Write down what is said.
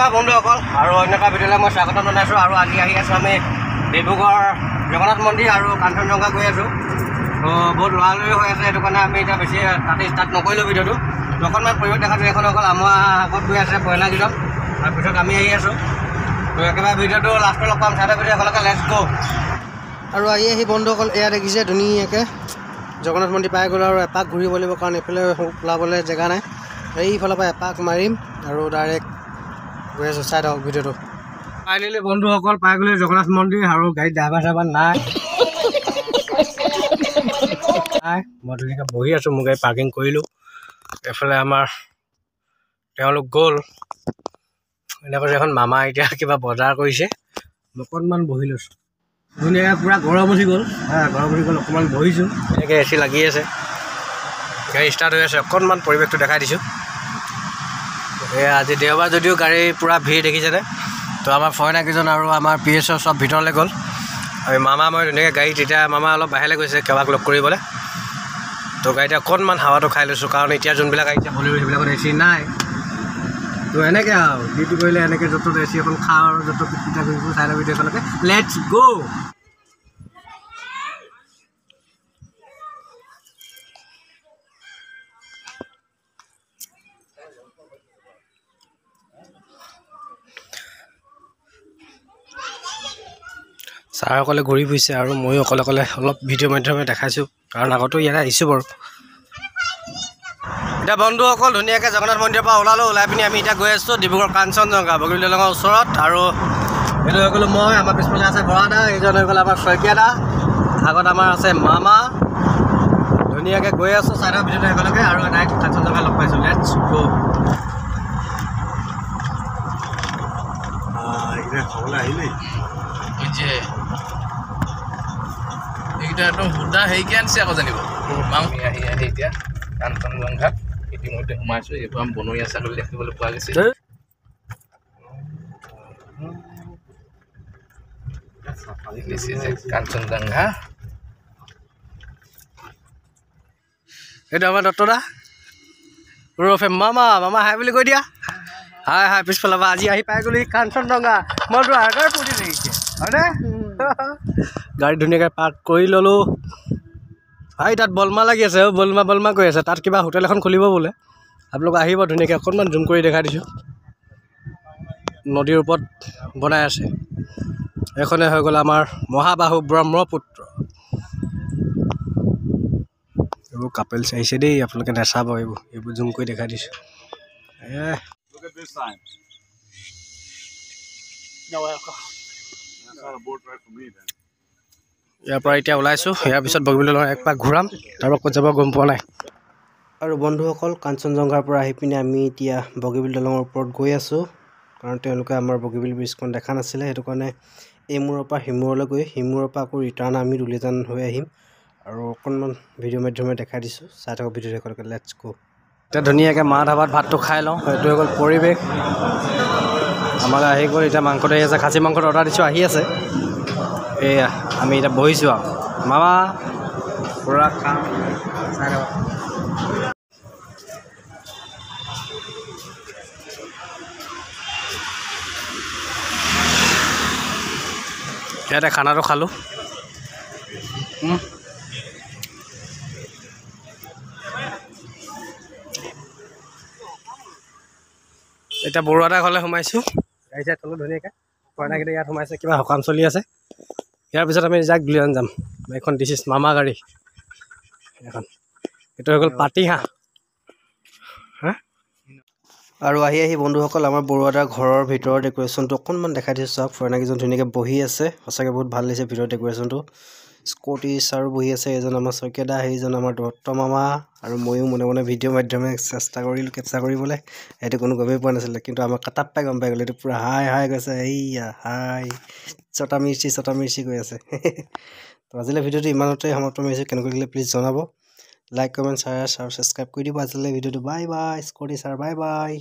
নমস্কাৰ বন্ধুসকল আৰু অন্য এটা ভিডিঅ'লৈ মই স্বাগতম জনাইছোঁ আৰু আজি আহি আছোঁ আমি ডিব্ৰুগড় জগন্নাথ মন্দিৰ আৰু কাঞ্চনজংঘা গৈ আছোঁ তো বহুত লৰালৰি হৈ আছে সেইটো কাৰণে আমি এতিয়া বেছি তাতে ষ্টাৰ্ট নকৰিলোঁ ভিডিঅ'টো অকণমান পৰিৱেশ দেখাছোঁ এইখন অকল আমাৰ আগত গৈ আছে কইনাকেইজন তাৰপিছত আমি আহি আছোঁ তো একেবাৰে ভিডিঅ'টো লাষ্টত লগ পাম চাইডৰ ভিডিঅ' একেলগে লেটছ গো আৰু আহি বন্ধুসকল এয়া দেখিছে ধুনীয়াকৈ জগন্নাথ মন্দিৰ পাই গ'লোঁ আৰু এপাক ঘূৰিব লাগিব কাৰণ এইফালে ওলাবলৈ জেগা নাই এইফালৰ পৰা এপাক মাৰিম আৰু ডাইৰেক্ট গৈ আছোঁ চাই থাকক ভিডিঅ'টো ফাইনেলি বন্ধুসকল পাই গ'লোঁ জগন্নাথ মন্দিৰ আৰু গাড়ীত ড্ৰাইভাৰ চাইভাৰ নাই মই ধুনীয়াকৈ বহি আছোঁ মোৰ গাড়ী পাৰ্কিং কৰিলোঁ এইফালে আমাৰ তেওঁলোক গ'ল এনেকৈ এখন মামা এতিয়া কিবা বজাৰ কৰিছে অকণমান বহি লৈছোঁ ধুনীয়াকৈ পূৰা গৰম উঠি গ'ল গৰম উঠি গ'ল অকণমান বহিছোঁ এনেকৈ এ চি লাগি আছে গাড়ী ষ্টাৰ্ট হৈ আছে অকণমান পৰিৱেশটো দেখাই দিছোঁ আজি দেওবাৰ যদিও গাড়ী পূৰা ভিৰ দেখিছেনে তো আমাৰ ফৰেনাৰকেইজন আৰু আমাৰ পি এছৰ চব ভিতৰলৈ গ'ল আৰু মামা মই ধুনীয়াকৈ গাড়ীত এতিয়া মামা অলপ বাহিৰলৈ গৈছে কাৰোবাক লগ কৰিবলৈ তো গাড়ীতে অকণমান হাৱাটো খাই লৈছোঁ কাৰণ এতিয়া যোনবিলাক গাড়ী এতিয়া বলিউড সেইবিলাকত এ চি নাই তো এনেকৈ আৰু ডিউটি কৰিলে এনেকৈ য'ত এ চি এখন খাওঁ আৰু য'ত পিঠা কৰিছোঁ চাইডৰ ভিডিঅ' এখনকে লেটছ গ' ছাৰসকলে ঘূৰি ফুৰিছে আৰু ময়ো অকলে অলপ ভিডিঅ' মাধ্যমে দেখাইছোঁ কাৰণ আগতো ইয়াতে আহিছোঁ বাৰু এতিয়া বন্ধুসকল ধুনীয়াকৈ জগন্নাথ মন্দিৰৰ পৰা ওলালোঁ ওলাই পিনি আমি এতিয়া গৈ আছোঁ ডিব্ৰুগড় কাঞ্চনজংঘা বগীবিল দলঙৰ ওচৰত আৰু এইটো হৈ গ'লোঁ মই আমাৰ পিছফালে আছে বৰাদা এইজন হৈ গ'ল আমাৰ শইকীয়াদা আগত আমাৰ আছে মামা ধুনীয়াকৈ গৈ আছোঁ চাইডৰ ভিডিঅ'টো একেলগে আৰু ডাইৰেক্ট কাঞ্চনজংঘা লগ পাইছোঁ লেটছ গ' খাবলৈ আহিলেই এইকেইটা একদম সুদা হেৰিকৈ আনিছে আকৌ জানিব আমি আহি এতিয়া কাঞ্চনজংঘাত ইতিমধ্যে সোমাইছোঁ এইটো আমি বনৰীয়া ছাগলী দেখিবলৈ পোৱা গৈছে কাঞ্চনজংঘা এইটো আমাৰ দত্তদা ৰফে মামা মামা হাই বুলি কৈ দিয়া হাই হাই পিছফালৰ পৰা আজি আহি পাই গ'লো কাঞ্চনজংঘা মইতো আগৰ ফুটি দেখিছে হয়নে গাড়ী ধুনীয়াকৈ পাৰ্ক কৰি ল'লোঁ ভাই তাত বলমা লাগি আছে বলমা কৈ আছে তাত কিবা হোটেল এখন খুলিব বোলে আপোনালোক আহিব ধুনীয়াকৈ অকণমান জুম কৰি দেখাই দিছোঁ নদীৰ ওপৰত বনাই আছে এইখনে হৈ গ'ল আমাৰ মহাবাহু ব্ৰহ্মপুত্ৰ এইবোৰ কাপেলছ আহিছে দেই আপোনালোকে নাচাব এইবোৰ জুম কৰি দেখাই দিছোঁ ইয়াৰ পৰা এতিয়া ওলাইছোঁ ইয়াৰ পিছত বগীবিল দলং একপাক ঘূৰাম তাৰপৰা ক'ত যাব গম পোৱা নাই আৰু বন্ধুসকল কাঞ্চনজংঘাৰ পৰা আহি পিনে আমি এতিয়া বগীবিল দলঙৰ ওপৰত গৈ আছোঁ কাৰণ তেওঁলোকে আমাৰ বগীবিল ব্ৰিজখন দেখা নাছিলে সেইটো কাৰণে এই মূৰৰ পৰা সিমূৰলৈ গৈ সিমূৰৰ পৰা আকৌ ৰিটাৰ্ণ আমি দুলিজান হৈ আহিম আৰু অকণমান ভিডিঅ' মাধ্যমে দেখাই দিছোঁ চাই থাকক ভিডিঅ' একেলগে লেটছ গ' এতিয়া ধুনীয়াকৈ মা ধাবাত ভাতটো খাই লওঁ সেইটো হৈ গ'ল পৰিৱেশ আমালৈ আহি গ'ল এতিয়া মাংসটো আহি আছে খাচী মাংসটো অৰ্ডাৰ দিছোঁ আহি আছে এয়া আমি এতিয়া বহিছোঁ আৰু মামা পূৰা খাম চাই থাকক ইয়াতে খানাটো খালোঁ এতিয়া বৰুৱাদা ঘৰলৈ সোমাইছোঁ গাড়ী চাই থ'লোঁ ধুনীয়াকৈ কইনাকেইটা ইয়াত সোমাইছে কিবা সকাম চলি আছে ইয়াৰ পিছত আমি যাক দুলিয়ান যাম এইখন দিছ ইজ মামা গাড়ী এখন এইটো হৈ গ'ল পাতিহাঁহ আৰু আহি বন্ধুসকল আমাৰ বৰুৱাদাৰ ঘৰৰ ভিতৰৰ ডেক'ৰেশ্যনটো অকণমান দেখাই দিছোঁ চাওক ফৰেনাৰকেইজন ধুনীয়াকৈ বহি আছে সঁচাকৈ বহুত ভাল লাগিছে ভিতৰৰ ডেক'ৰেশ্যনটো স্কটি ছাৰো বহি আছে এজন আমাৰ শইকীয়াদা সেইজন আমাৰ দত্ত মামা আৰু ময়ো মনে মনে ভিডিঅ' মাধ্যমে চেষ্টা কৰিলোঁ কেপচাৰ কৰিবলৈ সেইটো কোনো গমেই পোৱা নাছিলে কিন্তু আমাৰ কাটাপ পাই গম পাই গ'লে এইটো পূৰা হাই গৈছে এইয়া হাই চটা মিৰ্চি কৈ আছে তো আজিলৈ ভিডিঅ'টো ইমানতে সমাপ্ত মাৰিছোঁ কেনেকৈ লাগিলে প্লিজ জনাব লাইক কমেণ্ট শ্বেয়াৰ আৰু ছাবস্ক্ৰাইব কৰি দিব আজিলৈ ভিডিঅ'টো bye bye Scotty sir bye bye